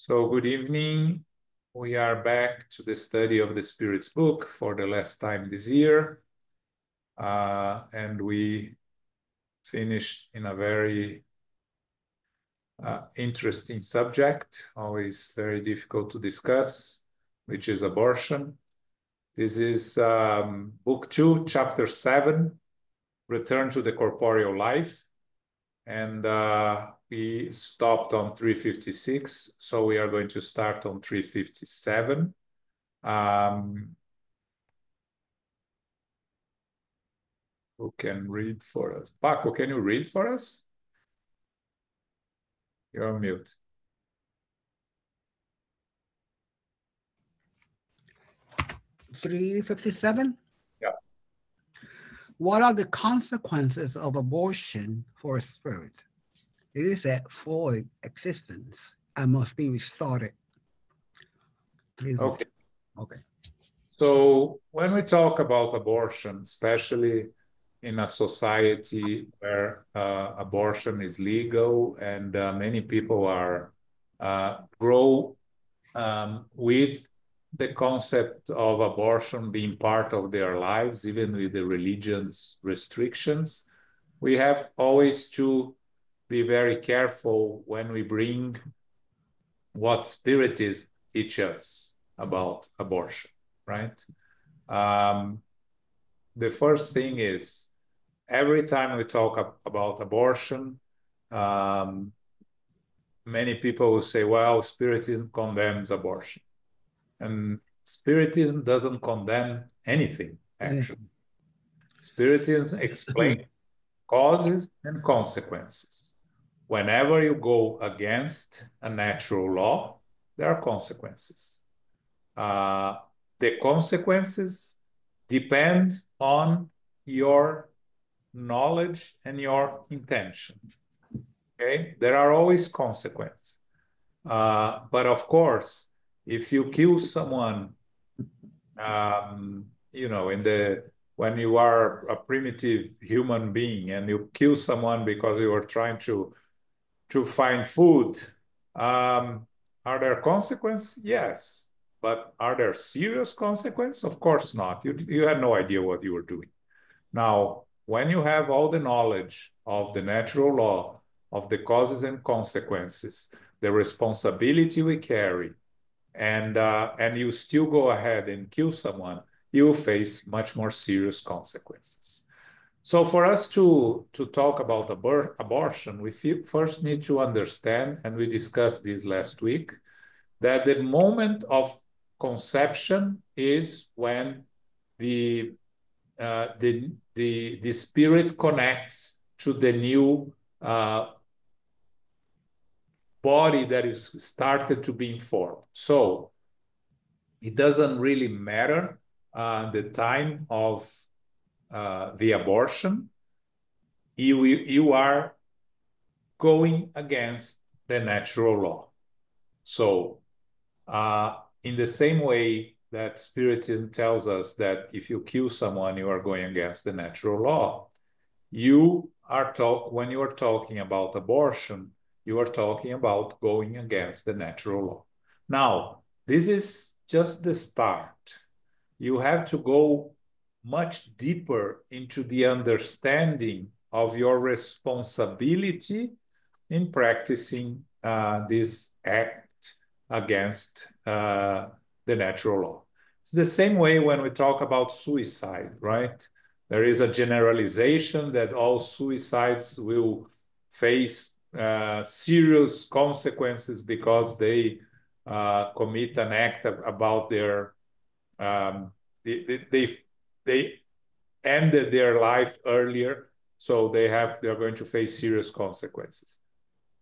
So good evening. We are back to the study of the Spirit's book for the last time this year. And we finished in a very interesting subject, always very difficult to discuss, which is abortion. This is book 2, chapter 7, Return to the Corporeal Life. And we stopped on 356, so we are going to start on 357. Who can read for us? Paco, can you read for us? You're on mute. $357? Yeah. What are the consequences of abortion for a spirit? It is that void existence and must be restarted. Okay. Okay. So when we talk about abortion, especially in a society where abortion is legal and many people are grow with the concept of abortion being part of their lives, even with the religion's restrictions, we have always to be very careful when we bring what Spiritism teaches us about abortion, right? The first thing is, every time we talk about abortion, many people will say, well, Spiritism condemns abortion. And Spiritism doesn't condemn anything, actually. Spiritism explains causes and consequences. Whenever you go against a natural law, there are consequences. The consequences depend on your knowledge and your intention. Okay? There are always consequences. But of course, if you kill someone, when you are a primitive human being and you kill someone because you are trying to find food, are there consequences? Yes. But are there serious consequences? Of course not. You had no idea what you were doing. Now, when you have all the knowledge of the natural law, of the causes and consequences, the responsibility we carry, and you still go ahead and kill someone, you will face much more serious consequences. So for us to talk about abortion, we first need to understand, and we discussed this last week, that the moment of conception is when the spirit connects to the new body that is started to be formed. So it doesn't really matter the time of the abortion. You are going against the natural law. So in the same way that Spiritism tells us that if you kill someone, you are going against the natural law, when you are talking about abortion, you are talking about going against the natural law. Now, this is just the start. You have to go much deeper into the understanding of your responsibility in practicing this act against the natural law. It's the same way when we talk about suicide, right? There is a generalization that all suicides will face serious consequences because they commit an act about their they ended their life earlier, so they're going to face serious consequences.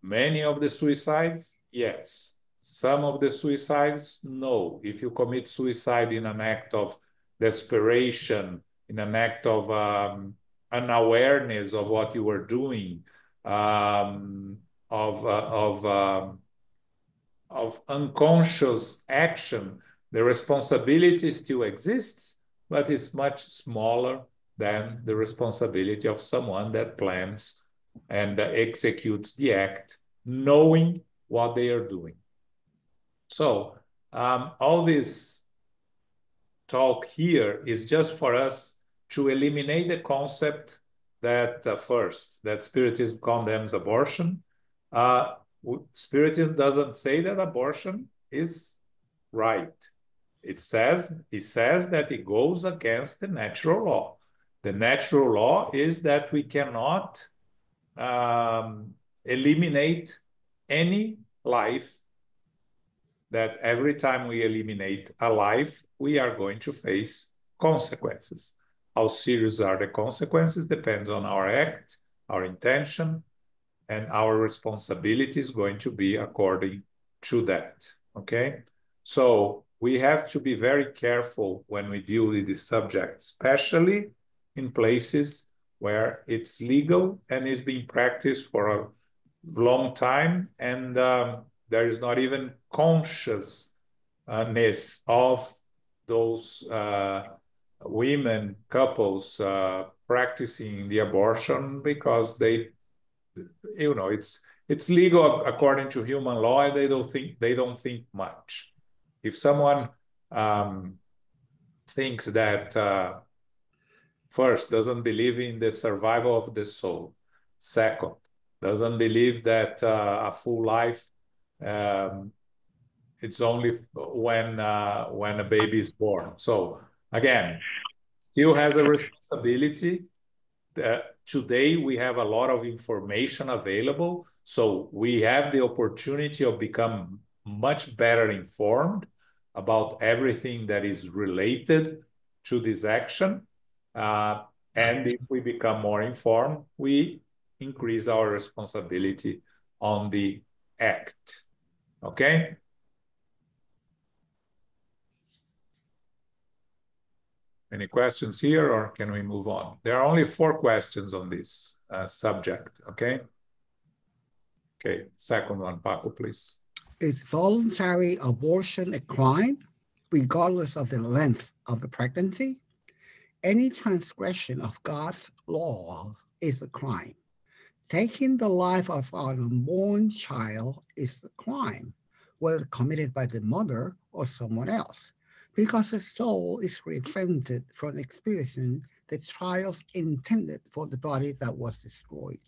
Many of the suicides, yes. Some of the suicides, no. If you commit suicide in an act of desperation, in an act of unawareness of what you were doing, of unconscious action, the responsibility still exists, but it's much smaller than the responsibility of someone that plans and executes the act knowing what they are doing. So all this talk here is just for us to eliminate the concept that first, that Spiritism condemns abortion. Spiritism doesn't say that abortion is right. It says that it goes against the natural law. The natural law is that we cannot eliminate any life, that every time we eliminate a life, we are going to face consequences. How serious are the consequences depends on our act, our intention, and our responsibility is going to be according to that, okay? So we have to be very careful when we deal with this subject, especially in places where it's legal and is being practiced for a long time, and there is not even consciousness of those women, couples practicing the abortion because they, it's legal according to human law, and they don't think much. If someone thinks that first, doesn't believe in the survival of the soul. Second, doesn't believe that a full life it's only when a baby is born. So again, still has a responsibility. Today we have a lot of information available, so we have the opportunity of become much better informed about everything that is related to this action. And if we become more informed, we increase our responsibility on the act. Okay? Any questions here, or can we move on? There are only 4 questions on this subject, okay? Okay, second one, Paco, please. Is voluntary abortion a crime, regardless of the length of the pregnancy? Any transgression of God's law is a crime. Taking the life of an unborn child is a crime, whether committed by the mother or someone else, because the soul is prevented from experiencing the trials intended for the body that was destroyed.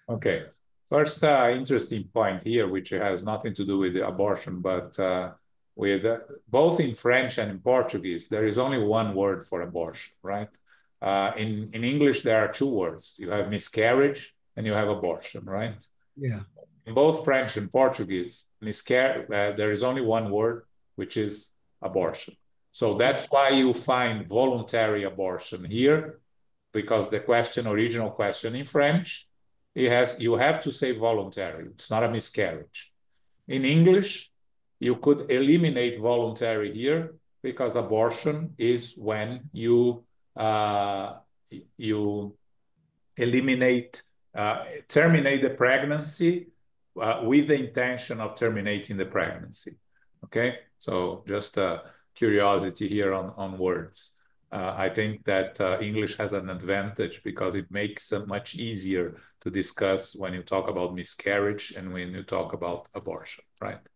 Okay. First interesting point here, which has nothing to do with the abortion, but with both in French and in Portuguese, there is only one word for abortion, right? In English, there are 2 words. You have miscarriage and you have abortion, right? Yeah. In both French and Portuguese, there is only one word, which is abortion. So that's why you find voluntary abortion here, because the original question in French, you have to say voluntary. It's not a miscarriage. In English, you could eliminate voluntary here, because abortion is when you terminate the pregnancy with the intention of terminating the pregnancy. Okay, so just curiosity here on words. I think that English has an advantage because it makes it much easier to discuss when you talk about miscarriage and when you talk about abortion, right?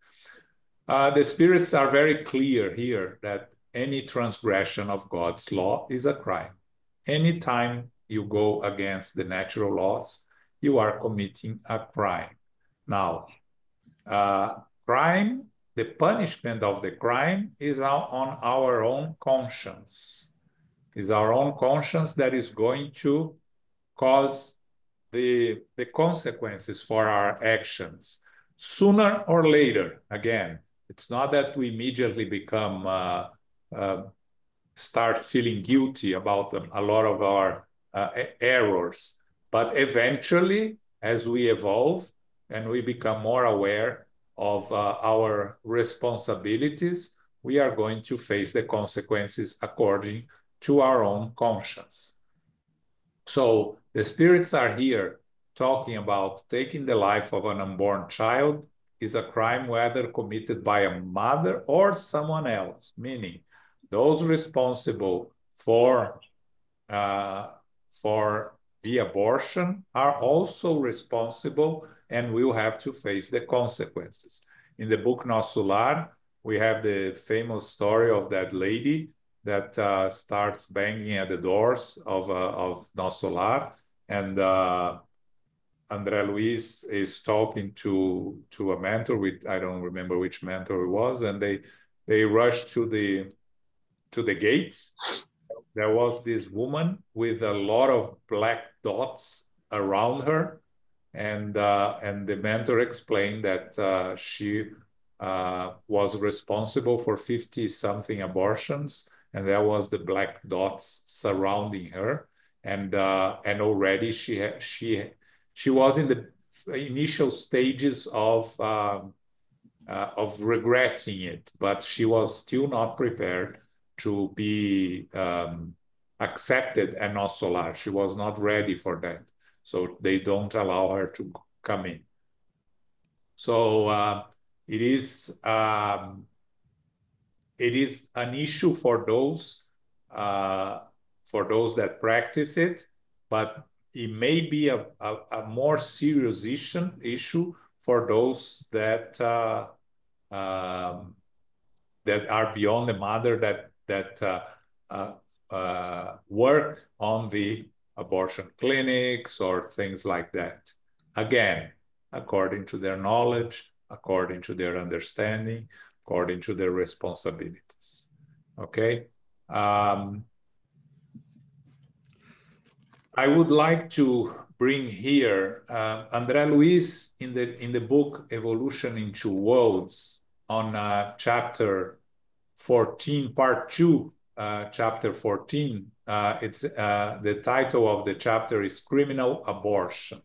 The spirits are very clear here that any transgression of God's law is a crime. Anytime you go against the natural laws, you are committing a crime. Now, crime, the punishment of the crime is on our own conscience. It's our own conscience that is going to cause the consequences for our actions. Sooner or later, again, it's not that we immediately become, start feeling guilty about a lot of our errors. But eventually, as we evolve and we become more aware of our responsibilities, we are going to face the consequences according to our own conscience. So the spirits are here talking about taking the life of an unborn child is a crime whether committed by a mother or someone else, meaning those responsible for the abortion are also responsible and will have to face the consequences. In the book Nosso Lar, we have the famous story of that lady that starts banging at the doors of Nosso Lar, and André Luiz is talking to a mentor with, I don't remember which mentor it was, and they rush to the gates. There was this woman with a lot of black dots around her, and the mentor explained that she was responsible for 50-something abortions, and there was the black dots surrounding her, and already she was in the initial stages of regretting it, but she was still not prepared to be accepted at Nosso Lar. She was not ready for that, so they don't allow her to come in. So it is an issue for those that practice it, but it may be a more serious issue for those that that are beyond the mother, that work on the abortion clinics or things like that. Again, according to their knowledge, according to their understanding, according to their responsibilities. Okay. I would like to bring here André Luiz in the book Evolution in Two Worlds, on chapter 14, part 2, chapter 14. It's the title of the chapter is Criminal Abortion.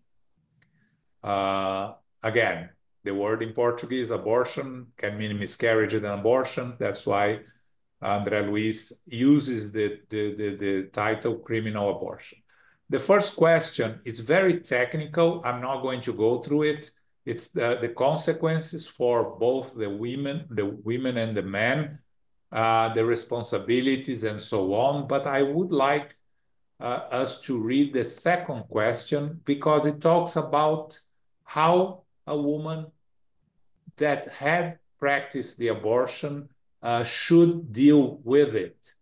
Again, the word in Portuguese, abortion, can mean miscarriage and abortion. That's why André Luiz uses the title Criminal Abortion. The first question is very technical. I'm not going to go through it. It's the consequences for both the women and the men, the responsibilities and so on. But I would like us to read the second question, because it talks about how a woman that had practiced the abortion should deal with it.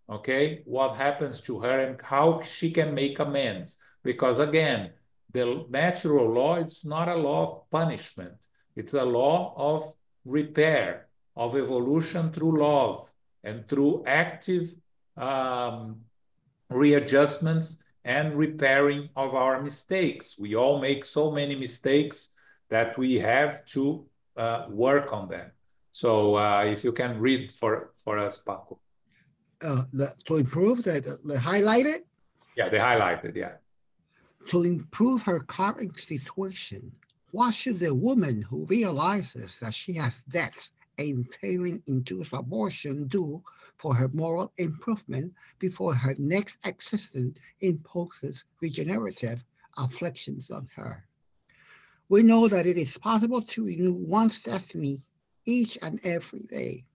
Okay, what happens to her and how she can make amends. Because again, the natural law is not a law of punishment. It's a law of repair, of evolution through love and through active readjustments and repairing of our mistakes. We all make so many mistakes that we have to work on them. So if you can read for us, Paco. To improve the highlighted? Yeah, the highlighted, yeah. To improve her current situation, what should the woman who realizes that she has debts entailing induced abortion do for her moral improvement before her next existence imposes regenerative afflictions on her? We know that it is possible to renew one's destiny each and every day.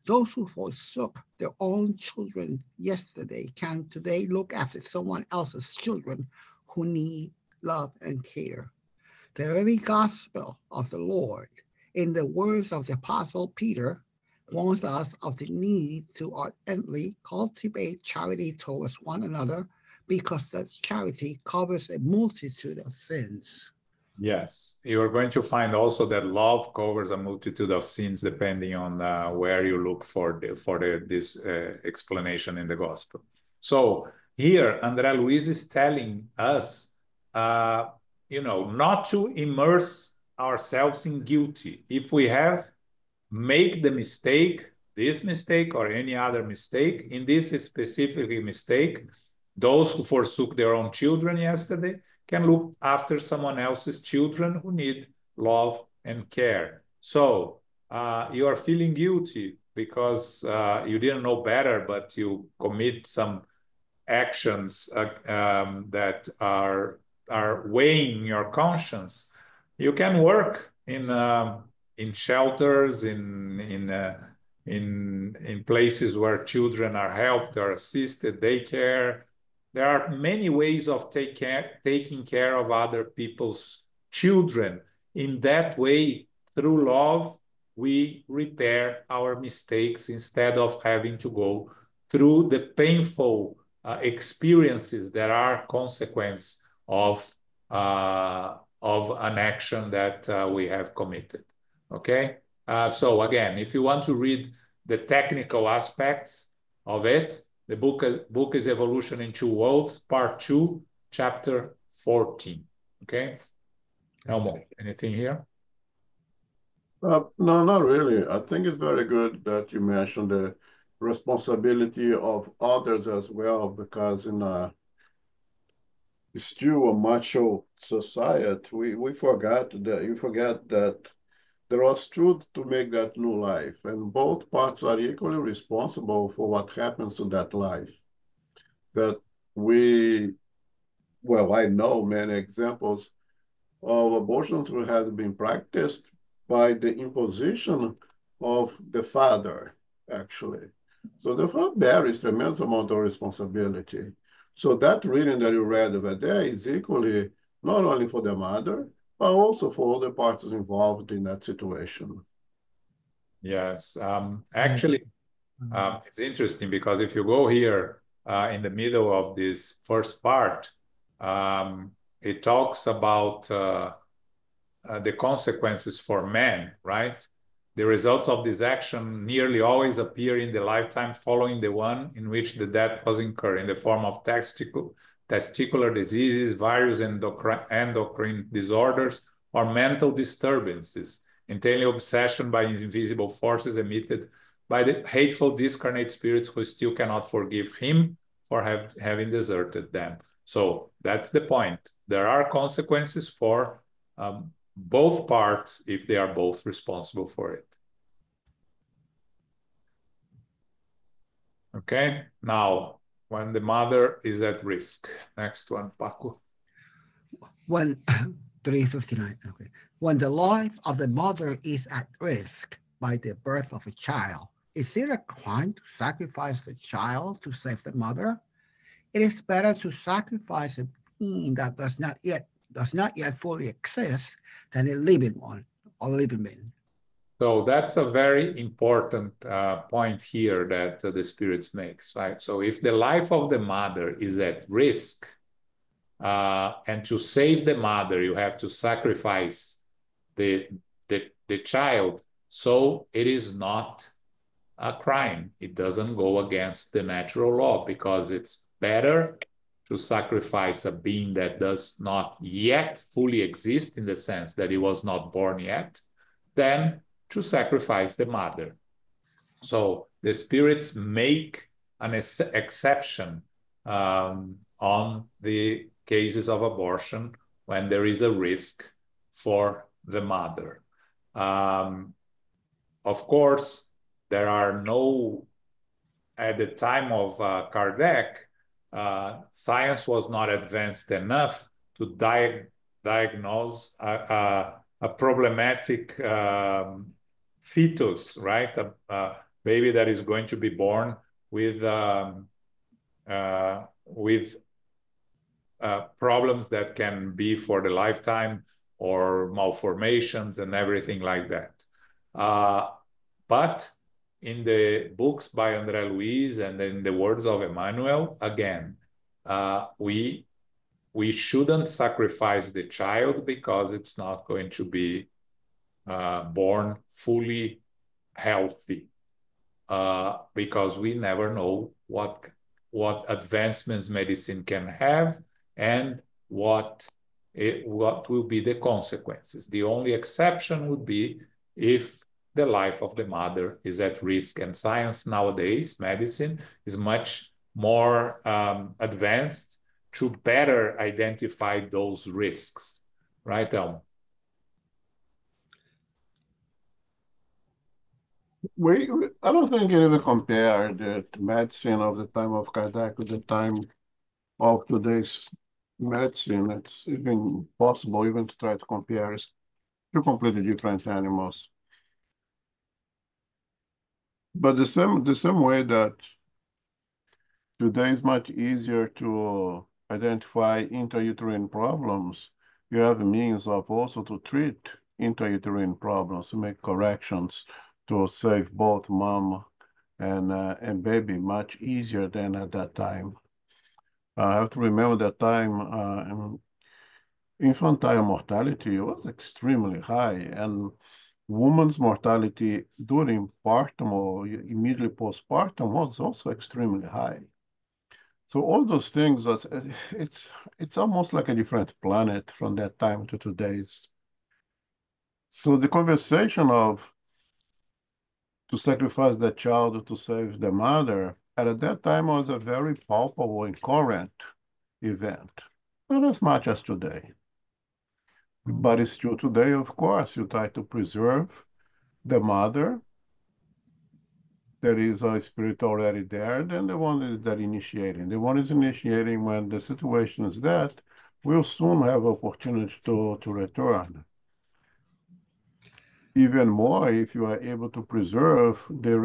Those who forsook their own children yesterday can today look after someone else's children who need love and care. The very gospel of the Lord, in the words of the Apostle Peter, warns us of the need to ardently cultivate charity towards one another, because that charity covers a multitude of sins. Yes, you are going to find also that love covers a multitude of sins, depending on where you look for this explanation in the gospel. So here, André Luiz is telling us, not to immerse ourselves in guilty. If we have made the mistake, this mistake or any other mistake, in this specific mistake, those who forsook their own children yesterday can look after someone else's children who need love and care. So you are feeling guilty because you didn't know better, but you commit some actions that are weighing your conscience. You can work in shelters, in places where children are helped or assisted, daycare. There are many ways of taking care of other people's children. In that way, through love we repair our mistakes instead of having to go through the painful experiences that are consequence of an action that we have committed. Okay? So again, if you want to read the technical aspects of it, the book is Evolution in Two Worlds, Part 2, Chapter 14. Okay? Elmo, anything here? No, not really. I think it's very good that you mentioned the responsibility of others as well, because in still a macho society, we forget that there was truth to make that new life, and both parts are equally responsible for what happens to that life. That I know many examples of abortions who have been practiced by the imposition of the father, actually. So the father bears tremendous amount of responsibility. So that reading that you read over there is equally not only for the mother, but also for all the parties involved in that situation. Yes. Actually, it's interesting because if you go here in the middle of this first part, it talks about the consequences for men, right? The results of this action nearly always appear in the lifetime following the one in which the death was incurred, in the form of testicular diseases, various endocrine disorders, or mental disturbances, entailing obsession by invisible forces emitted by the hateful discarnate spirits who still cannot forgive him for having deserted them. So that's the point. There are consequences for both parts if they are both responsible for it. Okay, now when the mother is at risk. Next one, Paco. When 359. Okay. When the life of the mother is at risk by the birth of a child, is it a crime to sacrifice the child to save the mother? It is better to sacrifice a being that does not yet fully exist than a living one or living being. So that's a very important point here that the spirits makes, right? So if the life of the mother is at risk, and to save the mother, you have to sacrifice the child. So it is not a crime. It doesn't go against the natural law because it's better to sacrifice a being that does not yet fully exist in the sense that he was not born yet than to sacrifice the mother. So the spirits make an exception on the cases of abortion when there is a risk for the mother. Of course, there are no, at the time of Kardec, science was not advanced enough to diagnose a problematic fetus, right? A baby that is going to be born with problems that can be for the lifetime or malformations and everything like that. But in the books by André Luiz and in the words of Emmanuel, again, we shouldn't sacrifice the child because it's not going to be born fully healthy, because we never know what advancements medicine can have and what will be the consequences. The only exception would be if the life of the mother is at risk. And science nowadays, medicine, is much more advanced to better identify those risks. Right, Elmo? I don't think you even compare the medicine of the time of Kardec with the time of today's medicine. It's even possible even to try to compare two completely different animals. But the same way that today is much easier to identify intrauterine problems, you have means of also to treat intrauterine problems, to make corrections to save both mom and baby much easier than at that time. I have to remember that time infantile mortality was extremely high, and women's mortality during partum or immediately postpartum was also extremely high. So all those things, it's almost like a different planet from that time to today's. So the conversation of to sacrifice the child to save the mother at that time was a very palpable and current event, not as much as today. But it's true today, of course, you try to preserve the mother. There is a spirit already there, then the one that initiating. The one is initiating when the situation is that will soon have opportunity to return. Even more if you are able to preserve the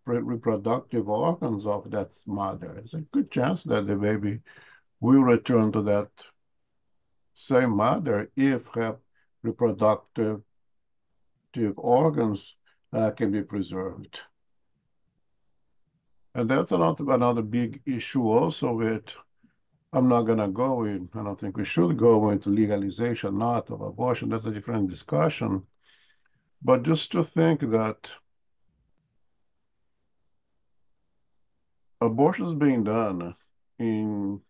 reproductive organs of that mother. There's a good chance that the baby will return to that same mother if her reproductive organs can be preserved. And that's another big issue also with, I'm not going to go in, I don't think we should go into legalization, not of abortion, that's a different discussion. But just to think that abortions being done in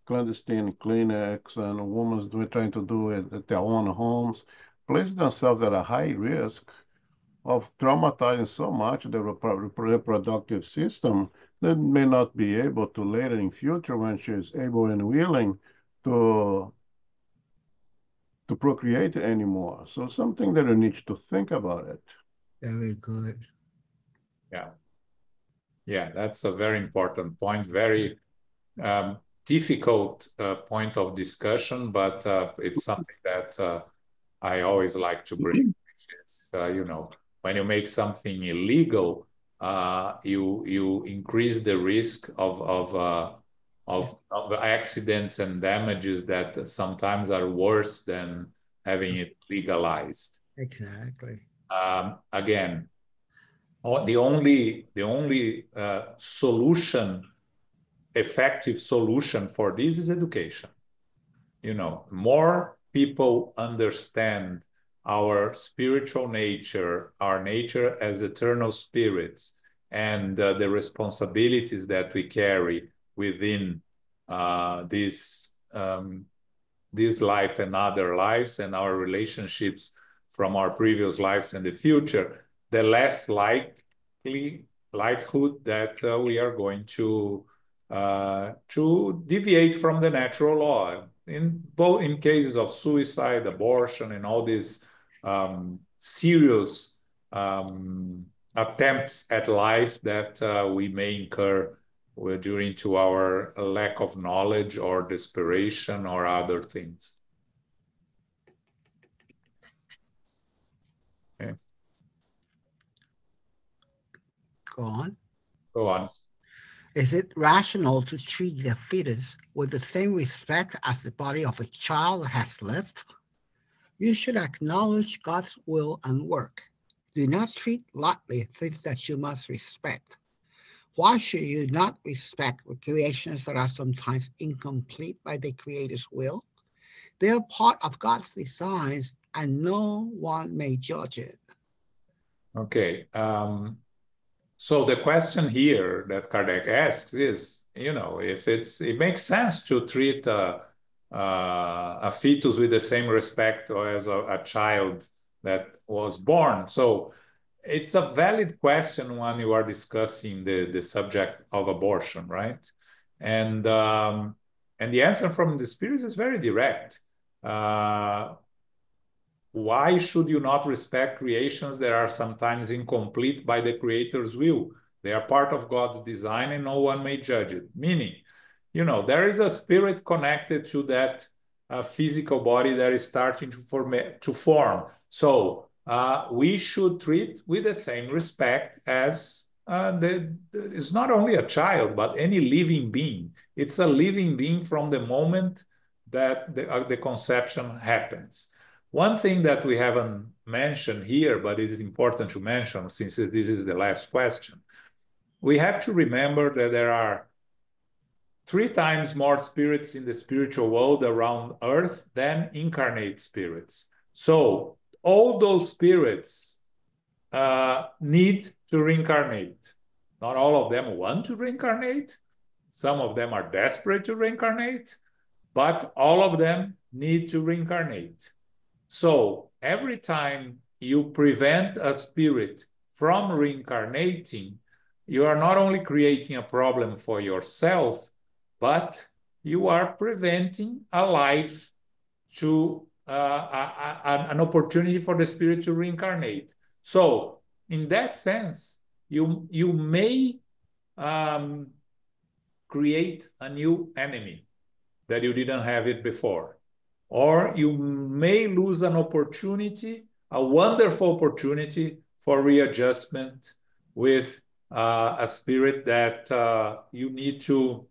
clandestine clinics and women trying to do it at their own homes, place themselves at a high risk of traumatizing so much the reproductive system that may not be able to later in future when she is able and willing to procreate anymore. So something that you need to think about it. Very good. Yeah. Yeah, that's a very important point. Very difficult point of discussion, but it's something that I always like to bring. It's, when you make something illegal, you increase the risk of accidents and damages that sometimes are worse than having it legalized. Exactly. Again, the only solution, effective solution for this is education. More people understand our spiritual nature, our nature as eternal spirits, and the responsibilities that we carry within this life and other lives, and our relationships from our previous lives and the future, the less likelihood that we are going to deviate from the natural law. In cases of suicide, abortion, and all these serious attempts at life that we may incur due to our lack of knowledge or desperation or other things. Okay. Go on. Go on. Is it rational to treat the fetus with the same respect as the body of a child has lived? You should acknowledge God's will and work. Do not treat lightly things that you must respect. Why should you not respect the creations that are sometimes incomplete by the Creator's will? They are part of God's designs, and no one may judge it. Okay. So the question here that Kardec asks is, if it makes sense to treat a fetus with the same respect as a child that was born. So it's a valid question when you are discussing the subject of abortion, right? And the answer from the Spirit is very direct. Why should you not respect creations that are sometimes incomplete by the Creator's will? They are part of God's design and no one may judge it. Meaning, there is a spirit connected to that physical body that is starting to form. So we should treat with the same respect as it's not only a child, but any living being. It's a living being from the moment that the conception happens. One thing that we haven't mentioned here, but it is important to mention since this is the last question, we have to remember that there are 3 times more spirits in the spiritual world around Earth than incarnate spirits. So all those spirits need to reincarnate. Not all of them want to reincarnate. Some of them are desperate to reincarnate, but all of them need to reincarnate. So every time you prevent a spirit from reincarnating, you are not only creating a problem for yourself, but you are preventing a life to an opportunity for the spirit to reincarnate. So in that sense, you may create a new enemy that you didn't have it before. Or you may lose an opportunity, a wonderful opportunity for readjustment with a spirit that you need to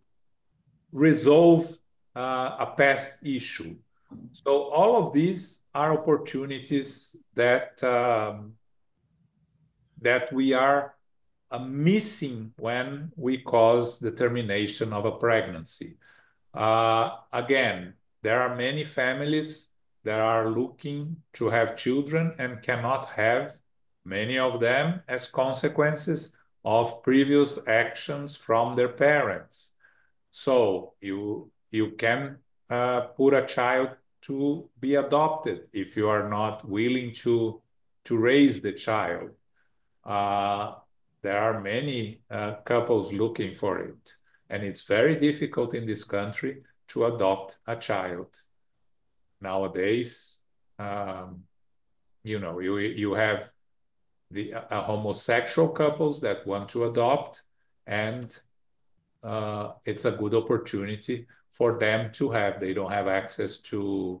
resolve a past issue. So all of these are opportunities that that we are missing when we cause the termination of a pregnancy. Again, there are many families that are looking to have children and cannot have, many of them as consequences of previous actions from their parents. So you can put a child to be adopted if you are not willing to raise the child. There are many couples looking for it, and it's very difficult in this country to adopt a child. Nowadays, you know, you have the homosexual couples that want to adopt, and it's a good opportunity for them to have. They don't have access to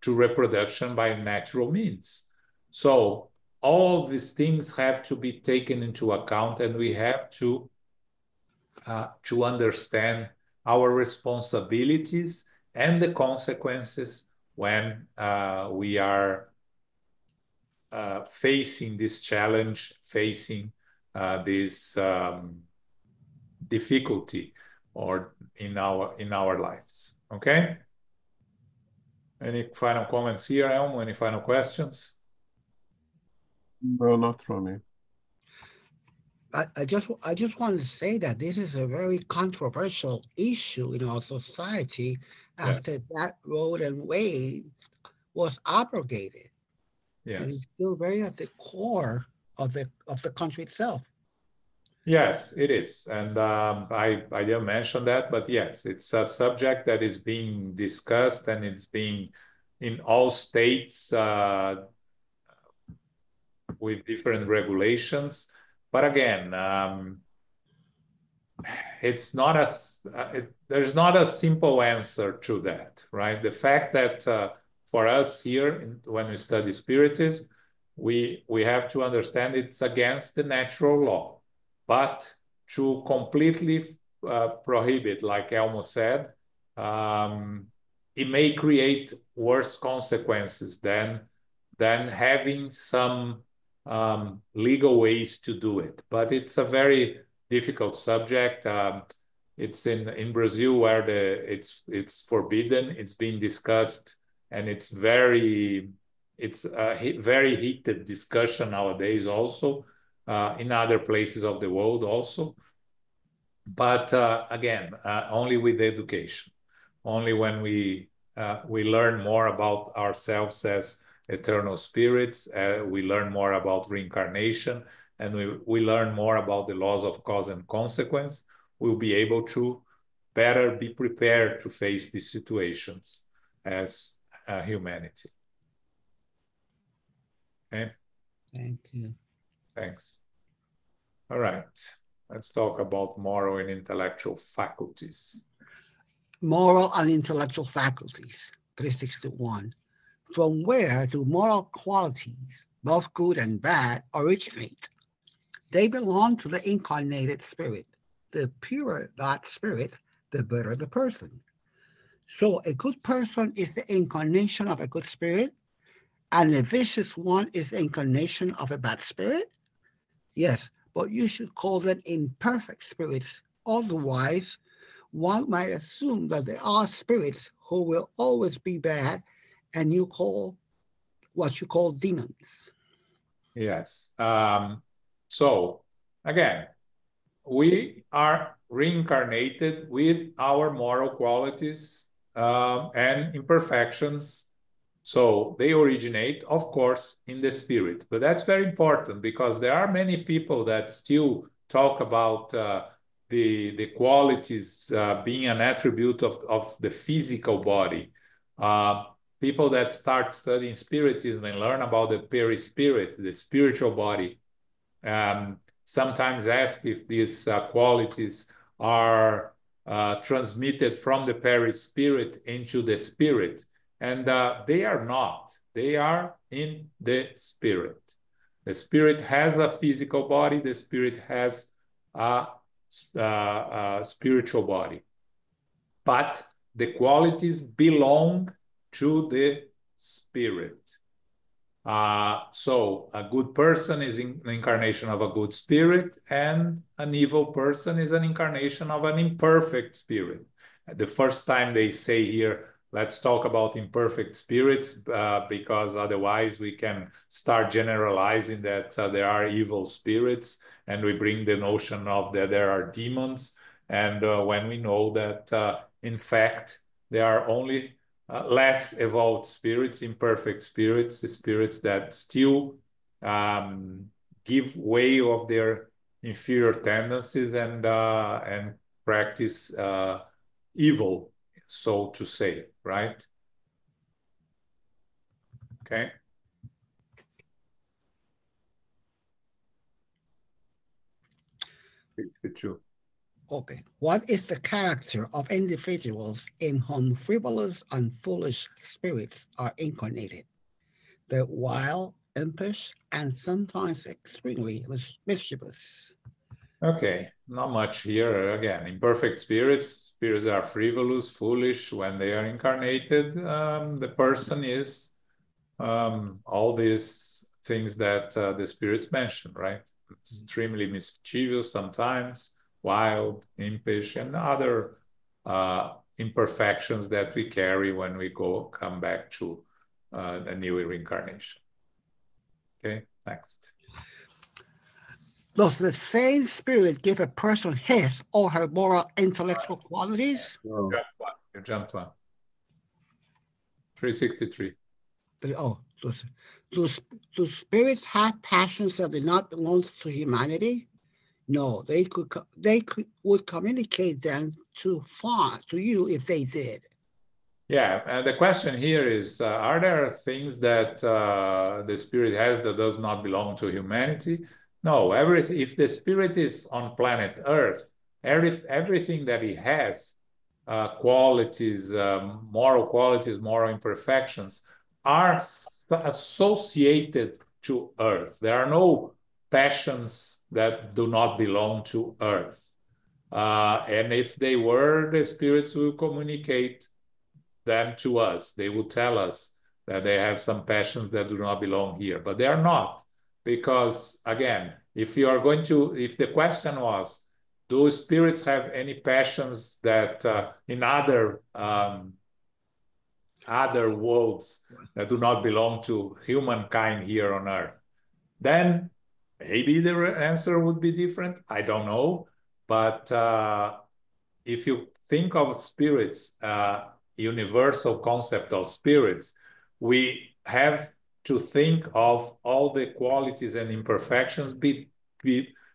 reproduction by natural means. So all of these things have to be taken into account, and we have to understand our responsibilities and the consequences when we are facing this challenge, facing this difficulty or in our lives. Okay? Any final comments here, Elmo? Any final questions? No, not from me. I just want to say that this is a very controversial issue in our society after that road and way was abrogated. Yes. And it's still very at the core of the country itself. Yes, it is. And I didn't mention that, but yes, it's a subject that is being discussed, and it's being in all states with different regulations. But again, it's not there's not a simple answer to that, right? The fact that for us here, when we study Spiritism, we have to understand it's against the natural law. But to completely prohibit, like Elmo said, it may create worse consequences than having some legal ways to do it. But it's a very difficult subject. It's in Brazil where it's forbidden. It's being discussed, and it's a very heated discussion nowadays. Also, in other places of the world also. But again, only with education, only when we learn more about ourselves as eternal spirits, we learn more about reincarnation, and we learn more about the laws of cause and consequence, we'll be able to better be prepared to face these situations as humanity. Okay? Thank you. Thanks. All right. Let's talk about moral and intellectual faculties. Moral and intellectual faculties, 361. From where do moral qualities, both good and bad, originate? They belong to the incarnated spirit. The purer that spirit, the better the person. So a good person is the incarnation of a good spirit, and a vicious one is the incarnation of a bad spirit? Yes, but you should call them imperfect spirits. Otherwise, one might assume that there are spirits who will always be bad, and you call what you call demons. Yes. So again, we are reincarnated with our moral qualities and imperfections. So they originate, of course, in the spirit. But that's very important because there are many people that still talk about the qualities being an attribute of the physical body. People that start studying spiritism and learn about the perispirit, the spiritual body, sometimes ask if these qualities are transmitted from the perispirit into the spirit. And they are not. They are in the spirit. The spirit has a physical body. The spirit has a spiritual body. But the qualities belong to the spirit. So a good person is an incarnation of a good spirit, and an evil person is an incarnation of an imperfect spirit. The first time they say here, let's talk about imperfect spirits, because otherwise we can start generalizing that there are evil spirits, and we bring the notion of that there are demons. And when we know that, in fact, there are only less evolved spirits, imperfect spirits, the spirits that still give way of their inferior tendencies and practice evil, so to say, right? Okay. True. Okay. What is the character of individuals in whom frivolous and foolish spirits are incarnated? They're wild, impish, and sometimes extremely mischievous. Okay, not much here. Again, imperfect spirits are frivolous, foolish when they are incarnated. The person is all these things that the spirits mentioned, right? Extremely mischievous sometimes, wild, impish, and other imperfections that we carry when we come back to a new reincarnation. Okay, next. Does the same spirit give a person his or her moral intellectual qualities? No. You jumped one. 363. Oh, do spirits have passions that do not belong to humanity? No, would communicate them to you if they did. Yeah, and the question here is, are there things that the spirit has that does not belong to humanity? No, if the spirit is on planet Earth, everything that he has, qualities, moral imperfections, are associated to Earth. There are no passions that do not belong to Earth. And if they were, the spirits will communicate them to us. They will tell us that they have some passions that do not belong here, but they are not. Because again, if the question was, do spirits have any passions that in other worlds that do not belong to humankind here on Earth? Then maybe the answer would be different. I don't know. But if you think of spirits, universal concept of spirits, we have to think of all the qualities and imperfections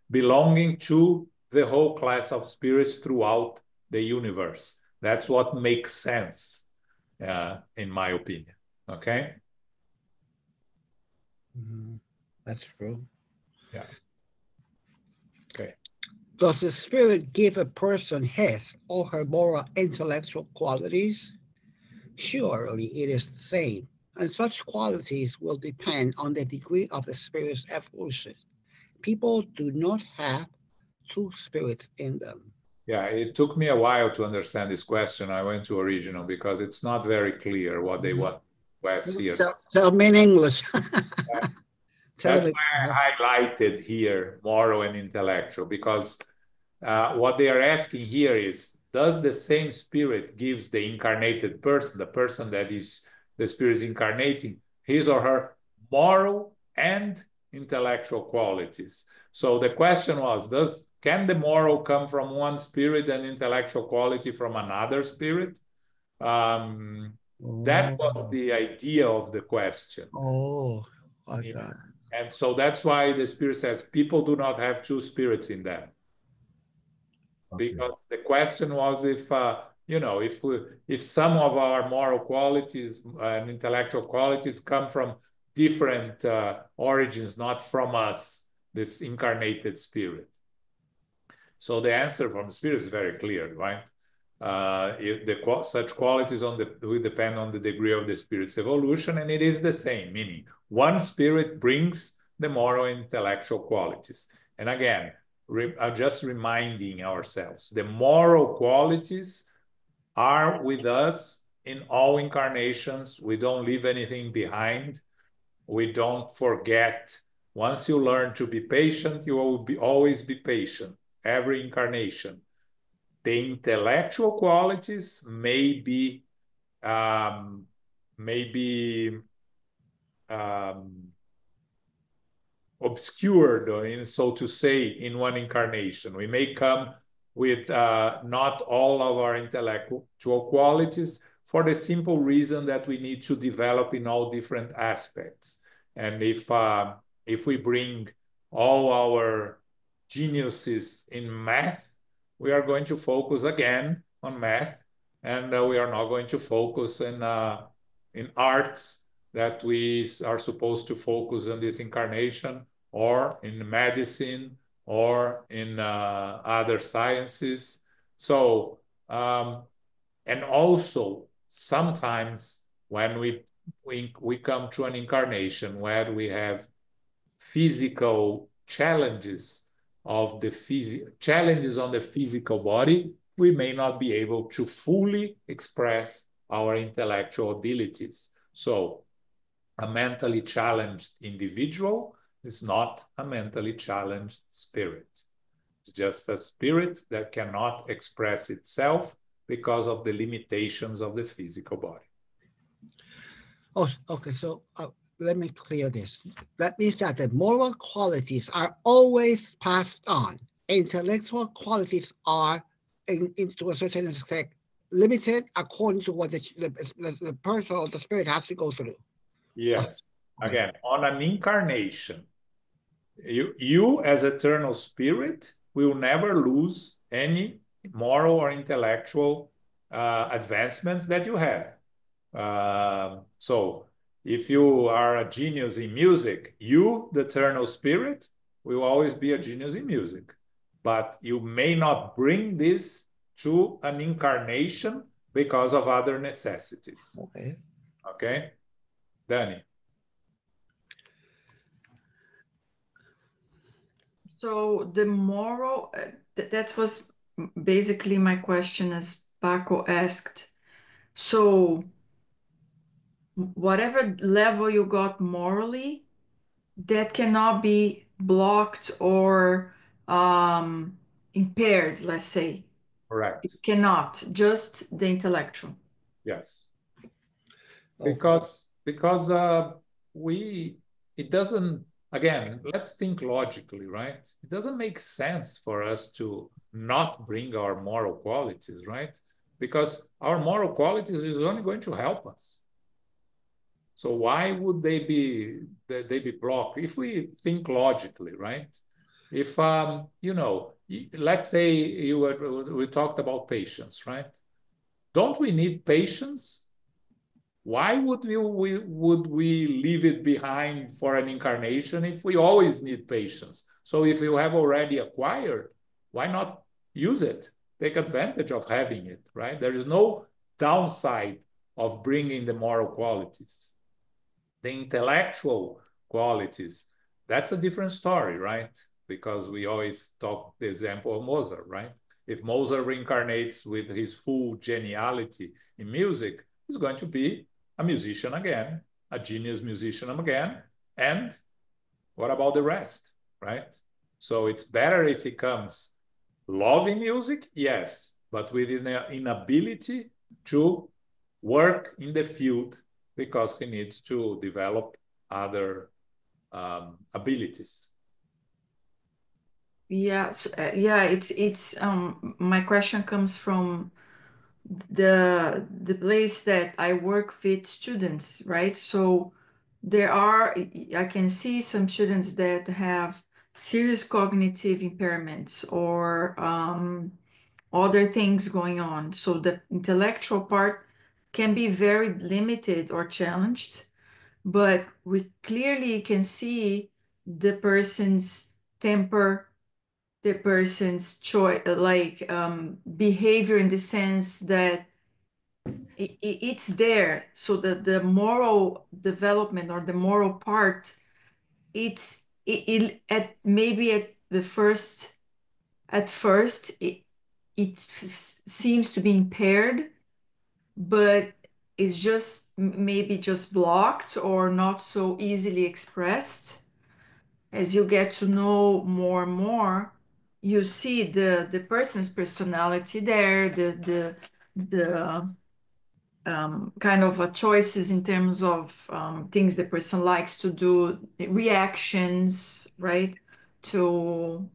belonging to the whole class of spirits throughout the universe. That's what makes sense, in my opinion. Okay? Mm-hmm. That's true. Yeah. Okay. Does the spirit give a person his or her moral intellectual qualities? Surely it is the same, and such qualities will depend on the degree of the spirit's evolution. People do not have two spirits in them. Yeah, it took me a while to understand this question. I went to original because it's not very clear what they want to ask here. Tell me in English. That's why I highlighted here moral and intellectual, because what they are asking here is, does the same spirit gives the incarnated person, the person that is the spirit is incarnating, his or her moral and intellectual qualities? So the question was, can the moral come from one spirit and intellectual quality from another spirit? That was the idea of the question. Oh, okay. And so that's why the spirit says people do not have two spirits in them. Because the question was if if some of our moral qualities and intellectual qualities come from different origins, not from us, this incarnated spirit. So the answer from the spirit is very clear, right? Such qualities will depend on the degree of the spirit's evolution, and it is the same, meaning one spirit brings the moral and intellectual qualities. And again, just reminding ourselves, the moral qualities are with us in all incarnations. We don't leave anything behind. We don't forget. Once you learn to be patient, you will always be patient, every incarnation. The intellectual qualities may be obscured, so to say, in one incarnation. We may come with not all of our intellectual qualities for the simple reason that we need to develop in all different aspects. And if we bring all our geniuses in math, we are going to focus again on math, and we are not going to focus in arts that we are supposed to focus on this incarnation, or in medicine, or in other sciences. So, and also sometimes when we come to an incarnation where we have physical challenges on the physical body, we may not be able to fully express our intellectual abilities. So a mentally challenged individual is not a mentally challenged spirit. It's just a spirit that cannot express itself because of the limitations of the physical body. Oh, okay. So let me clear this. That means that the moral qualities are always passed on. Intellectual qualities are, to a certain extent, limited according to what the person or the spirit has to go through. Yes. Okay. Again, on an incarnation, you as eternal spirit will never lose any moral or intellectual advancements that you have. So if you are a genius in music, you, the eternal spirit, will always be a genius in music. But you may not bring this to an incarnation because of other necessities. Okay. Okay? Danny. So the moral, that was basically my question, as Paco asked. So whatever level you got morally, that cannot be blocked or impaired, let's say. Correct. It cannot, just the intellectual. Yes. Because it doesn't, again, let's think logically, right? It doesn't make sense for us to not bring our moral qualities, right? Because our moral qualities is only going to help us. So why would they be blocked? If we think logically, right? If let's say we talked about patience, right? Don't we need patience? Why would we leave it behind for an incarnation if we always need patience? So if you have already acquired, why not use it? Take advantage of having it, right? There is no downside of bringing the moral qualities. The intellectual qualities, that's a different story, right? Because we always talk the example of Mozart, right? if Mozart reincarnates with his full geniality in music, he's going to be a musician again, a genius musician again. And what about the rest, right? So it's better if he comes loving music, yes, but with an inability to work in the field because he needs to develop other abilities. Yeah, yeah, it's my question comes from the place that I work with students, right? So I can see some students that have serious cognitive impairments or other things going on. So the intellectual part can be very limited or challenged, but we clearly can see the person's temper, the person's choice, like behavior in the sense that it's there. So the moral development or the moral part, at maybe at first it seems to be impaired, but it's just maybe just blocked or not so easily expressed. As you get to know more and more, you see the person's personality there, the kind of choices in terms of things the person likes to do, reactions, right, to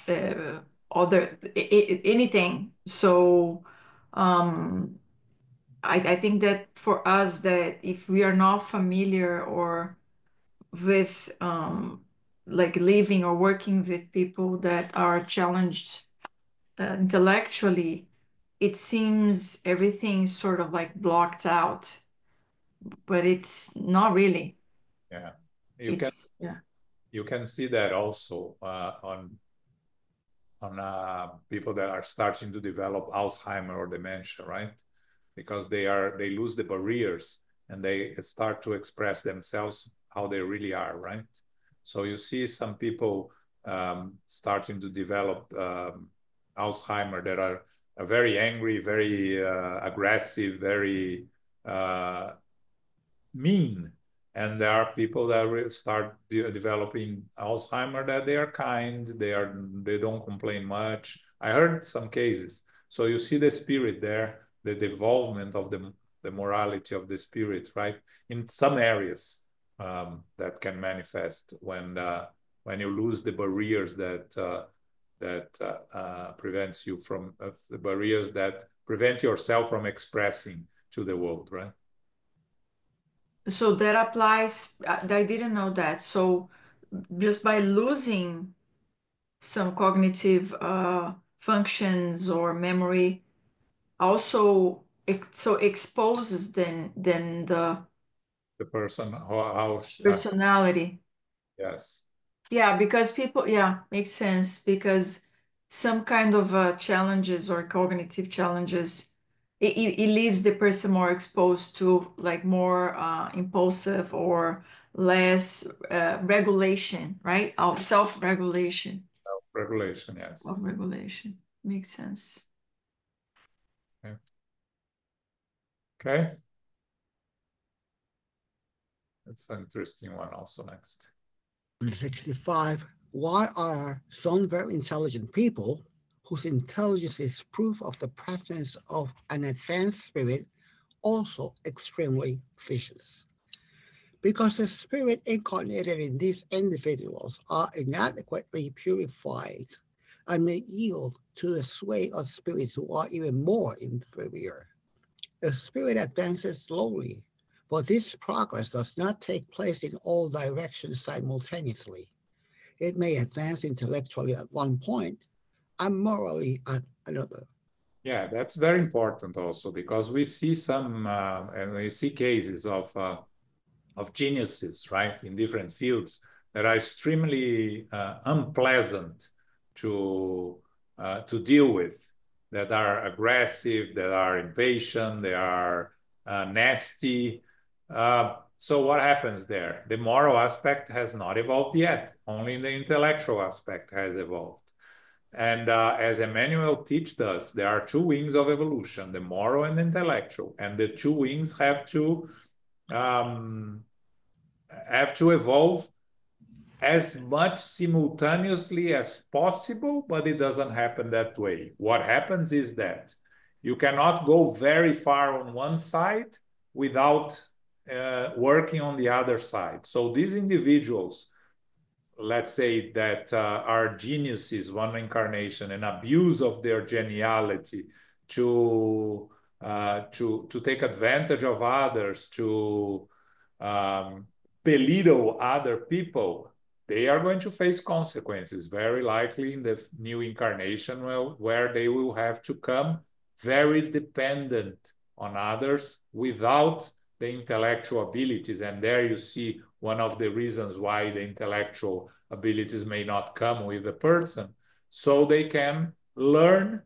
uh, anything. So I think that for us, that if we are not familiar or with like living or working with people that are challenged intellectually, it seems everything sort of like blocked out, but it's not really. Yeah, Yeah. you can see that also on people that are starting to develop Alzheimer or dementia, right? Because they lose the barriers and they start to express themselves how they really are, right? So you see some people starting to develop Alzheimer that are very angry, very aggressive, very mean. And there are people that start developing Alzheimer that they are kind, they don't complain much. I heard some cases. So you see the spirit there, the development of the morality of the spirit, right? In some areas that can manifest when you lose the barriers that prevents you from the barriers that prevent yourself from expressing to the world, right? So that applies. I didn't know that. So just by losing some cognitive functions or memory, also so exposes then The person, how personality. yes. Yeah, because people, yeah, makes sense because some kind of challenges or cognitive challenges, it leaves the person more exposed to like more impulsive or less regulation, right? Self-regulation. Regulation, yes. Self-regulation makes sense. Okay. Okay. That's an interesting one also next. 65. Why are some very intelligent people whose intelligence is proof of the presence of an advanced spirit also extremely vicious? Because the spirit incarnated in these individuals are inadequately purified and may yield to the sway of spirits who are even more inferior. The spirit advances slowly, but this progress does not take place in all directions simultaneously. It may advance intellectually at one point and morally at another. Yeah, that's very important also because we see some and we see cases of geniuses, right, in different fields that are extremely unpleasant to deal with, that are aggressive, that are impatient, they are nasty. So what happens there? The moral aspect has not evolved yet. Only the intellectual aspect has evolved. And as Emmanuel teaches us, there are two wings of evolution, the moral and the intellectual. And the two wings have to evolve as much simultaneously as possible, but it doesn't happen that way. What happens is that you cannot go very far on one side without working on the other side. So these individuals, let's say that are geniuses, one incarnation, and abuse of their geniality to take advantage of others, to belittle other people, they are going to face consequences, very likely in the new incarnation, where they will have to come very dependent on others without the intellectual abilities. And there you see one of the reasons why the intellectual abilities may not come with the person, so they can learn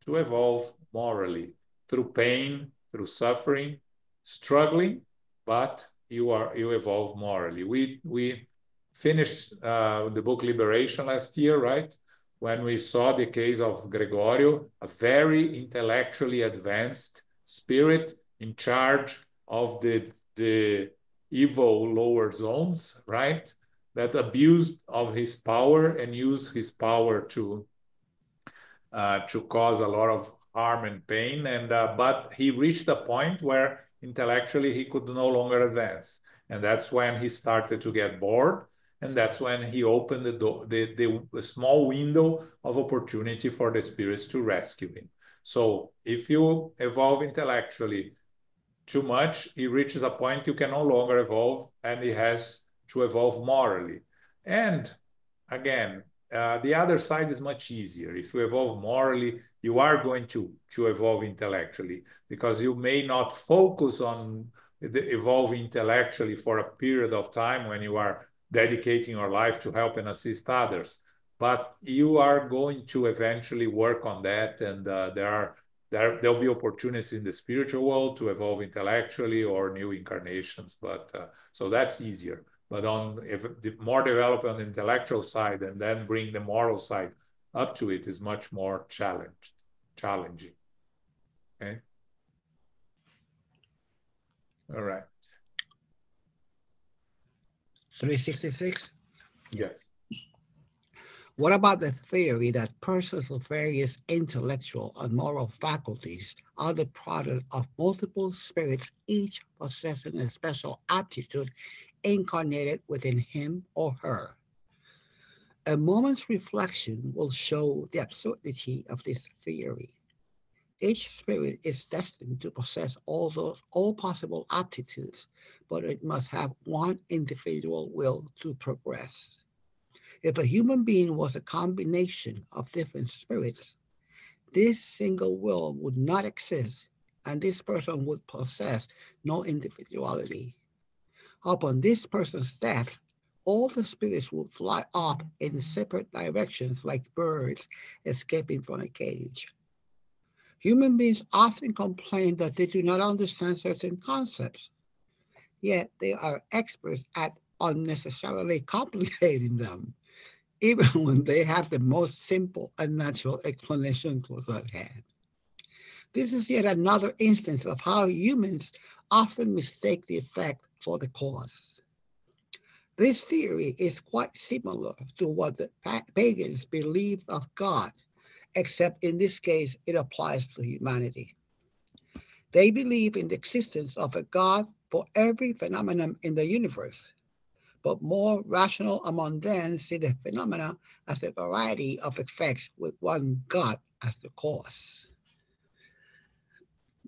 to evolve morally through pain, through suffering, struggling, but you evolve morally. We finished the book Liberation last year, right? When we saw the case of Gregorio, a very intellectually advanced spirit in charge of the evil lower zones, right? That abused of his power and used his power to cause a lot of harm and pain. And but he reached a point where intellectually he could no longer advance, and that's when he started to get bored. And that's when he opened the small window of opportunity for the spirits to rescue him. So if you evolve intellectually too much, it reaches a point you can no longer evolve, and it has to evolve morally. And again, the other side is much easier. If you evolve morally, you are going to evolve intellectually, because you may not focus on evolving intellectually for a period of time when you are dedicating your life to help and assist others. But you are going to eventually work on that, and there'll be opportunities in the spiritual world to evolve intellectually or new incarnations. But so that's easier. But if more develop on the intellectual side and then bring the moral side up to it is much more challenging. Okay. All right. 366. Yes. What about the theory that persons of various intellectual and moral faculties are the product of multiple spirits, each possessing a special aptitude incarnated within him or her? A moment's reflection will show the absurdity of this theory. Each spirit is destined to possess all possible aptitudes, but it must have one individual will to progress. If a human being was a combination of different spirits, this single will would not exist, and this person would possess no individuality. Upon this person's death, all the spirits would fly off in separate directions like birds escaping from a cage. Human beings often complain that they do not understand certain concepts, yet they are experts at unnecessarily complicating them, even when they have the most simple and natural explanation close at hand. This is yet another instance of how humans often mistake the effect for the cause. This theory is quite similar to what the pagans believed of God, except in this case it applies to humanity. They believe in the existence of a God for every phenomenon in the universe, but more rational among them see the phenomena as a variety of effects with one God as the cause.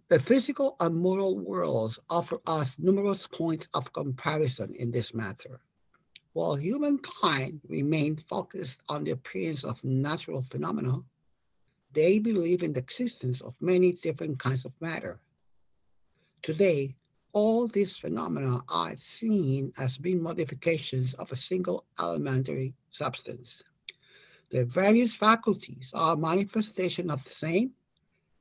The physical and moral worlds offer us numerous points of comparison in this matter. While humankind remain focused on the appearance of natural phenomena, they believe in the existence of many different kinds of matter. Today, all these phenomena are seen as being modifications of a single elementary substance. The various faculties are a manifestation of the same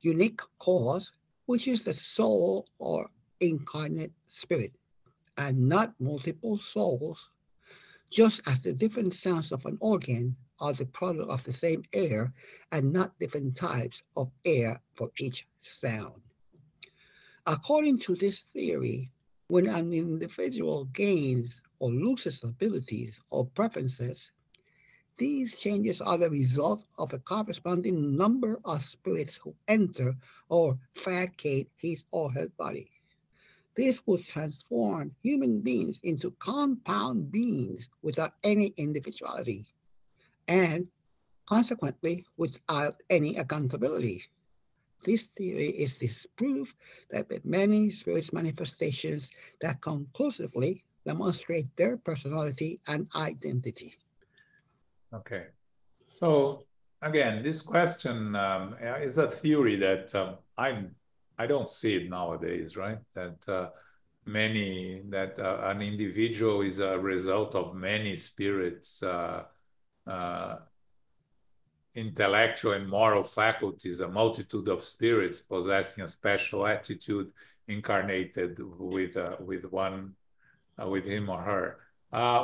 unique cause, which is the soul or incarnate spirit, and not multiple souls, just as the different sounds of an organ are the product of the same air and not different types of air for each sound. According to this theory, when an individual gains or loses abilities or preferences, these changes are the result of a corresponding number of spirits who enter or vacate his or her body. This would transform human beings into compound beings without any individuality and consequently without any accountability. This theory is disproof that with many spirits manifestations that conclusively demonstrate their personality and identity. Okay. So again, this question is a theory that I don't see it nowadays, right? That an individual is a result of many spirits, intellectual and moral faculties, a multitude of spirits possessing a special attitude incarnated with him or her.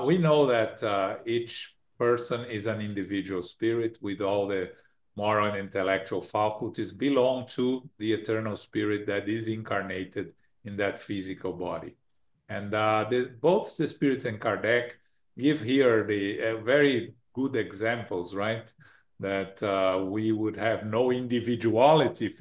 We know that each person is an individual spirit with all the moral and intellectual faculties belong to the eternal spirit that is incarnated in that physical body. And both the spirits and Kardec give here the very good examples, right? That we would have no individuality if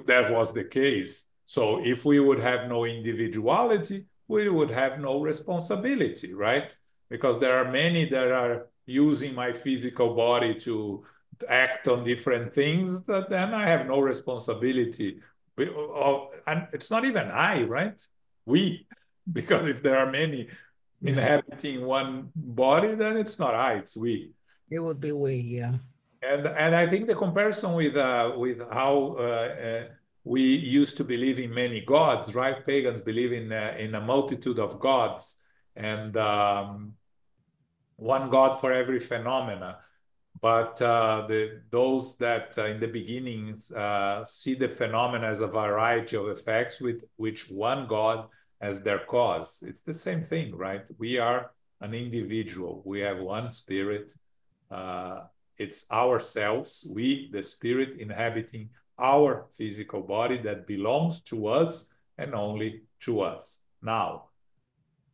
that was the case. So if we would have no individuality, we would have no responsibility, right? Because there are many that are using my physical body to act on different things, that then I have no responsibility. And it's not even I, right? We, because if there are many inhabiting one body, then it's not I, it's we. It would be we, yeah. And I think the comparison with how we used to believe in many gods, right? Pagans believe in a multitude of gods, and one god for every phenomena. But those that in the beginning see the phenomena as a variety of effects with which one god as their cause. It's the same thing, right? We are an individual. We have one spirit. It's ourselves, we, the spirit, inhabiting our physical body that belongs to us and only to us. Now,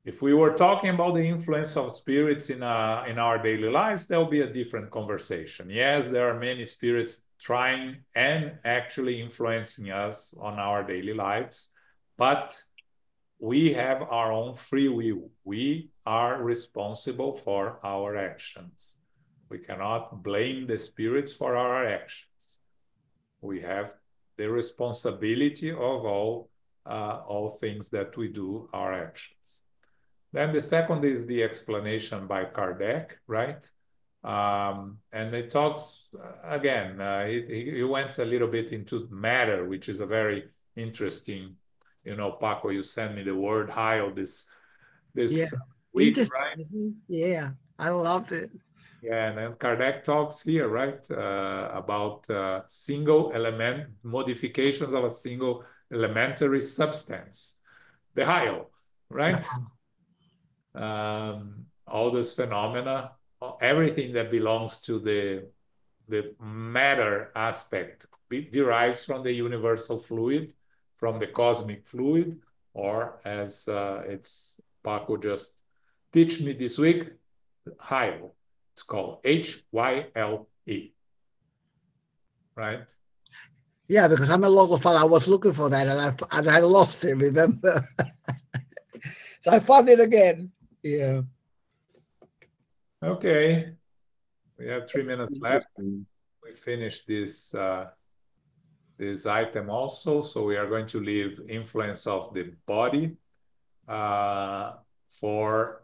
if we were talking about the influence of spirits in our daily lives, there will be a different conversation. Yes, there are many spirits trying and actually influencing us on our daily lives, but we have our own free will. We are responsible for our actions. We cannot blame the spirits for our actions. We have the responsibility of all things that we do, our actions. Then the second is the explanation by Kardec, right? And it talks, again, he went a little bit into matter, which is a very interesting, Paco, you sent me the word Heil this week, right? Yeah, I loved it. Yeah, and then Kardec talks here, right, about single element modifications of a single elementary substance, the Heil, right? All those phenomena, everything that belongs to the matter aspect derives from the universal fluid, from the cosmic fluid, or as it's Paco just teach me this week, Heil. It's called Hyle, right? Yeah, because I'm a logophile. I was looking for that, and I lost it. Remember? So I found it again. Yeah. Okay. We have 3 minutes left. We finished this item also. So we are going to leave influence of the body for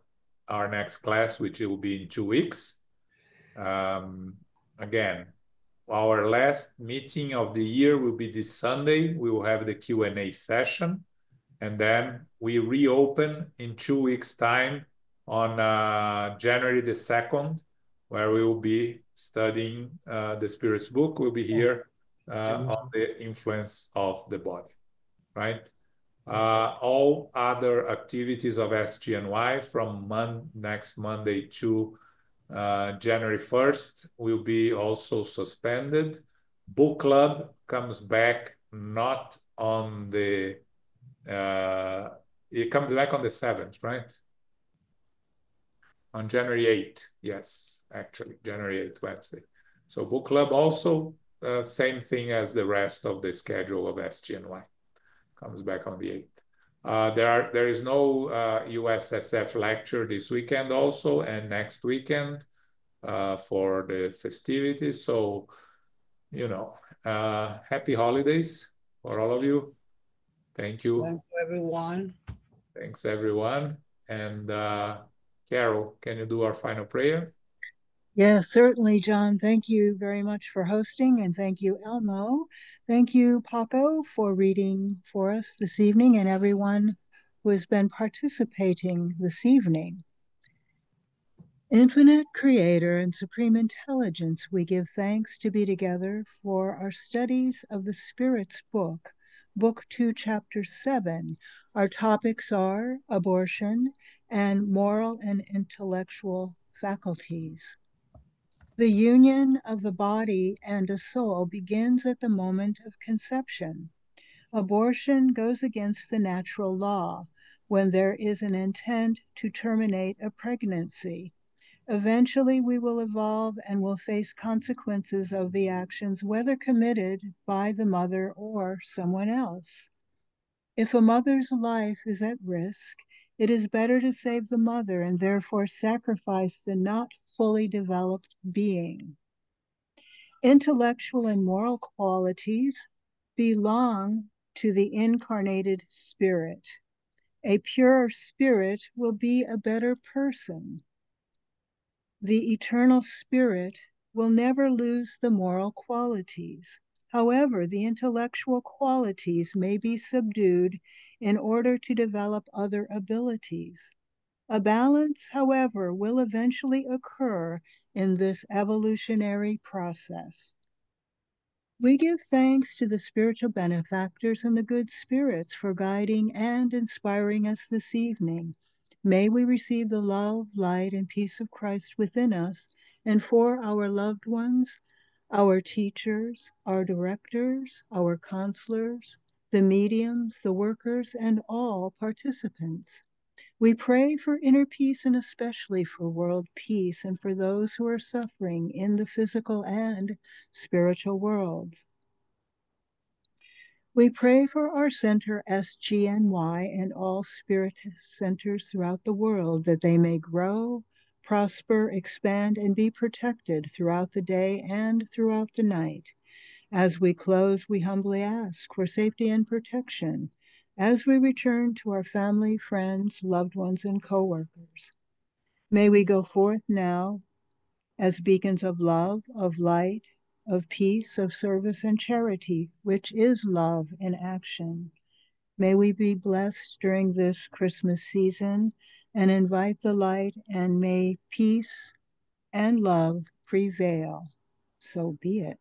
our next class, which will be in 2 weeks. Again, our last meeting of the year will be this Sunday. We will have the Q&A session, and then we reopen in 2 weeks' time on January the 2nd, where we will be studying the Spirit's book. We'll be here on the influence of the body, right? All other activities of SGNY from next Monday to January 1st will be also suspended. Book club comes back not on the, it comes back on the 7th, right? On January 8th, yes, actually, January 8th, Wednesday. So book club also, same thing as the rest of the schedule of SGNY. Comes back on the 8th. There is no USSF lecture this weekend also, and next weekend for the festivities. So, happy holidays for all of you. Thank you. Thank you, everyone. Thanks, everyone. And Carol, can you do our final prayer? Yes, certainly, John. Thank you very much for hosting, and thank you, Elmo. Thank you, Paco, for reading for us this evening, and everyone who has been participating this evening. Infinite Creator and Supreme Intelligence, we give thanks to be together for our studies of the Spirit's book, Book 2, Chapter 7. Our topics are abortion and moral and intellectual faculties. The union of the body and a soul begins at the moment of conception. Abortion goes against the natural law when there is an intent to terminate a pregnancy. Eventually, we will evolve and will face consequences of the actions, whether committed by the mother or someone else. If a mother's life is at risk, it is better to save the mother and therefore sacrifice the not fully developed being. Intellectual and moral qualities belong to the incarnated spirit. A pure spirit will be a better person. The eternal spirit will never lose the moral qualities. However, the intellectual qualities may be subdued in order to develop other abilities. A balance, however, will eventually occur in this evolutionary process. We give thanks to the spiritual benefactors and the good spirits for guiding and inspiring us this evening. May we receive the love, light, and peace of Christ within us and for our loved ones, our teachers, our directors, our counselors, the mediums, the workers, and all participants. We pray for inner peace and especially for world peace and for those who are suffering in the physical and spiritual worlds. We pray for our center SGNY and all spirit centers throughout the world that they may grow, prosper, expand, and be protected throughout the day and throughout the night. As we close, we humbly ask for safety and protection as we return to our family, friends, loved ones, and co-workers. May we go forth now as beacons of love, of light, of peace, of service, and charity, which is love in action. May we be blessed during this Christmas season and invite the light, and may peace and love prevail. So be it.